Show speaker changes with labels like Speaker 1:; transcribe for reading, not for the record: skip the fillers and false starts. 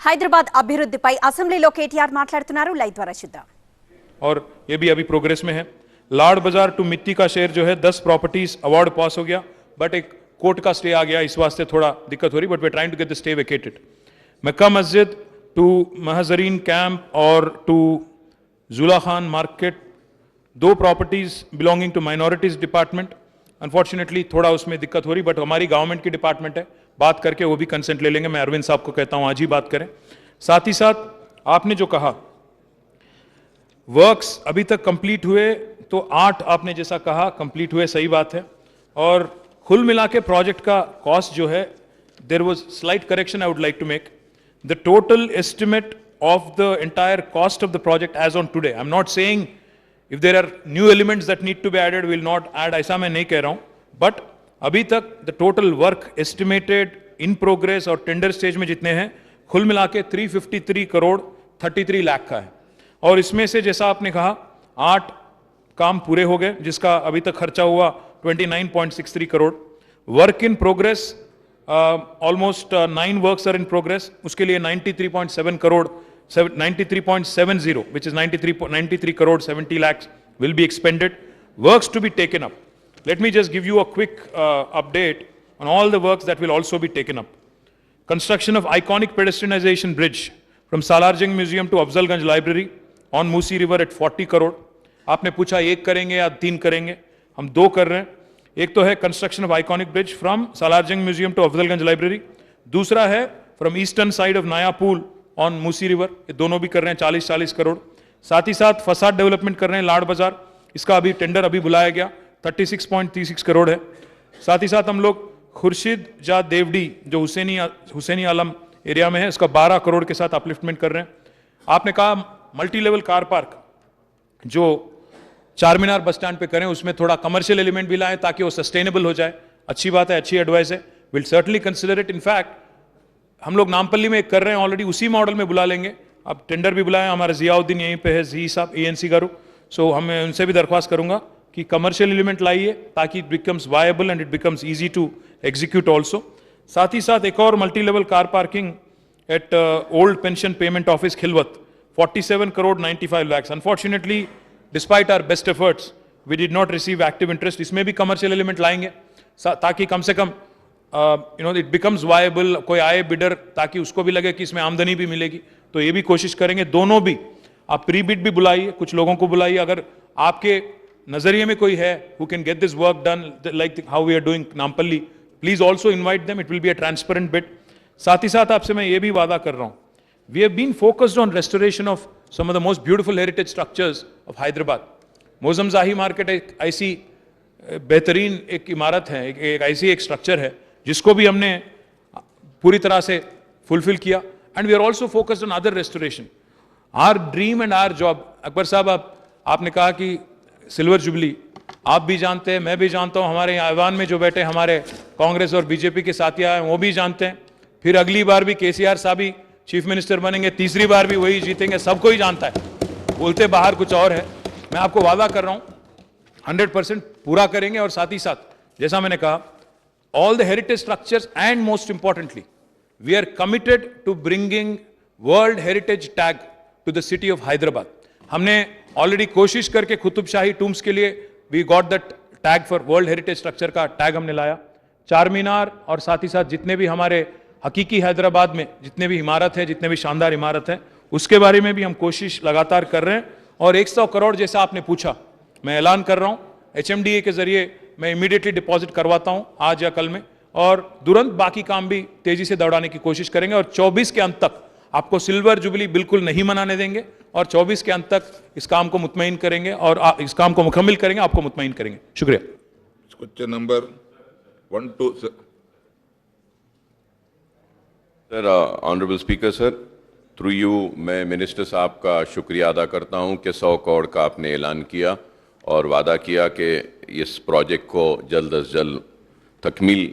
Speaker 1: హైదరాబాద్ అభివృద్ధిపై అసెంబ్లీలో కేటీఆర్ మాట్లాడుతున్నారు. లైవ్ ద్వారా చూద్దాం.
Speaker 2: और ये भी अभी प्रोग्रेस में है. लाड बाजार टू मिट्टी का शेयर जो है 10 प्रॉपर्टीज अवार्ड पास हो गया, बट एक कोर्ट का स्टे आ गया, इस वास्ते थोड़ा दिक्कत हो रही, but we trying to get the stay vacated. Mecca Masjid to Muhajireen camp और to Jula Khan market, 2 properties belonging to minorities department. Unfortunately थोड़ा उसमें दिक्कत हो रही, बट हमारी गवर्नमेंट की डिपार्टमेंट है, बात करके वो भी कंसेंट ले लेंगे. मैं अरविंद साहब को कहता हूं आज ही बात करें. साथ ही साथ आपने जो कहा वर्क्स अभी तक कंप्लीट हुए, तो 8 आपने जैसा कहा कंप्लीट हुए, सही बात है. और कुल मिला के प्रोजेक्ट का कॉस्ट जो है, there was slight correction I would like to make. The total estimate of the entire cost of the project as on today, I am not saying if there are new elements that need to be added will not add, ऐसा मैं नहीं कह रहा हूं, but अभी तक the total work estimated in progress और tender stage में जितने हैं, कुल मिला के 353 करोड़ 33 लाख का है. और इसमें से जैसा आपने कहा 8 काम पूरे हो गए, जिसका अभी तक खर्चा हुआ 29.63 crore. Work in progress almost 9 works are in progress, उसके लिए 93.7 crore 93.70 which is 93 crore 70 lakhs will be expended. Works to be taken up. Let me just give you a quick update on all the works that will also be taken up. Construction of iconic pedestrianization bridge from Salarjung Museum to Afzalganj Library on Musi River at 40 crore. आपने पूछा एक करेंगे या 3 करेंगे, हम 2 कर रहे हैं. एक तो है construction of iconic bridge from Salarjung museum to Afzalgunj library, दूसरा है फ्रॉम ईस्टर्न साइड ऑफ नया पुल ऑन मूसी रिवर, ये दोनों भी कर रहे हैं 40-40 करोड़. साथ ही साथ फसाद डेवलपमेंट कर रहे हैं लाड बाजार, इसका अभी टेंडर अभी बुलाया गया, 36.36 करोड़ है. साथ ही साथ हम लोग खुर्शीद जा देवडी जो हुसैनी आलम एरिया में है, इसका 12 करोड़ के साथ अपलिफ्टमेंट कर रहे हैं. आपने कहा मल्टी लेवल कार पार्क जो चार मीनार बस स्टैंड पे करें, उसमें थोड़ा कमर्शियल एलिमेंट भी लाएं ताकि वो सस्टेनेबल हो जाए. अच्छी बात है, अच्छी एडवाइस है, will certainly consider it. In fact हम लोग नामपल्ली में एक कर रहे हैं ऑलरेडी, उसी मॉडल में बुला लेंगे. अब टेंडर भी बुलाएं, हमारा जियाउद्दीन यहीं पे है, जी साहब ANC गारू, सो हम उनसे भी दरख्वास्त करूंगा कि कमर्शियल एलिमेंट लाइए ताकि it becomes viable and it becomes easy to execute also. साथ ही साथ एक और multi level car parking at old pension payment office Khilwat, 47 crore 95 lakhs. Unfortunately, despite our best efforts, we did not receive active interest. इसमें भी commercial element लाएंगे ताकि कम से कम इट बिकम्स वायबल, कोई आए बिडर ताकि उसको भी लगे कि इसमें आमदनी भी मिलेगी, तो ये भी कोशिश करेंगे. दोनों भी आप प्री बिड भी बुलाइए, कुछ लोगों को बुलाइए, अगर आपके नजरिए में कोई है who can get this work done like how we are doing Nampally, please also invite them. It will be a transparent bid. साथ ही साथ आपसे मैं ये भी वादा कर रहा हूँ, we have been focused on restoration of some of the most beautiful heritage structures of Hyderabad. Moazzam जाही मार्केट एक ऐसी बेहतरीन एक इमारत है, एक ऐसी एक स्ट्रक्चर है जिसको भी हमने पूरी तरह से फुलफिल किया. And we are also focused on other restoration. Our dream and our job. Akbar sahab, आपने कहा कि सिल्वर जुबली, आप भी जानते हैं, मैं भी जानता हूं, हमारे ऐवान में जो बैठे हमारे कांग्रेस और बीजेपी के साथियां हैं वो भी जानते हैं. फिर अगली बार भी KCR साहब ही चीफ मिनिस्टर बनेंगे, तीसरी बार भी वही जीतेंगे, सबको ही जानता है. बोलते बाहर कुछ और है. मैं आपको वादा कर रहा हूं 100% पूरा करेंगे. और साथ ही साथ जैसा मैंने कहा, all the heritage structures, and most importantly we are committed to bringing world heritage tag to the city of Hyderabad. हमने ऑलरेडी कोशिश करके कुतुब शाही टूम्स के लिए we got that tag for world heritage structure का टैग हमने लाया. चार मीनार और साथ ही साथ जितने भी हमारे हकीकी हैदराबाद में जितने भी इमारत है, जितने भी शानदार इमारत है, उसके बारे में भी हम कोशिश लगातार कर रहे हैं. और 100 करोड़ जैसा आपने पूछा, मैं ऐलान कर रहा हूं HMDA के जरिए मैं इमीडिएटली डिपॉजिट करवाता हूं आज या कल में, और तुरंत बाकी काम भी तेजी से दौड़ाने की कोशिश करेंगे. और 24 के अंत तक आपको सिल्वर जुबली बिल्कुल नहीं मनाने देंगे, और 24 के अंत तक इस काम को मुतमईन करेंगे और इस काम को मुकम्मल करेंगे, आपको मुतमईन करेंगे. शुक्रिया.
Speaker 3: Question number 1 2
Speaker 4: sir. Honourable speaker sir, through you मैं मिनिस्टर साहब का शुक्रिया अदा करता हूं कि 100 करोड़ का आपने ऐलान किया और वादा किया कि इस प्रोजेक्ट को जल्द अज जल्द तकमील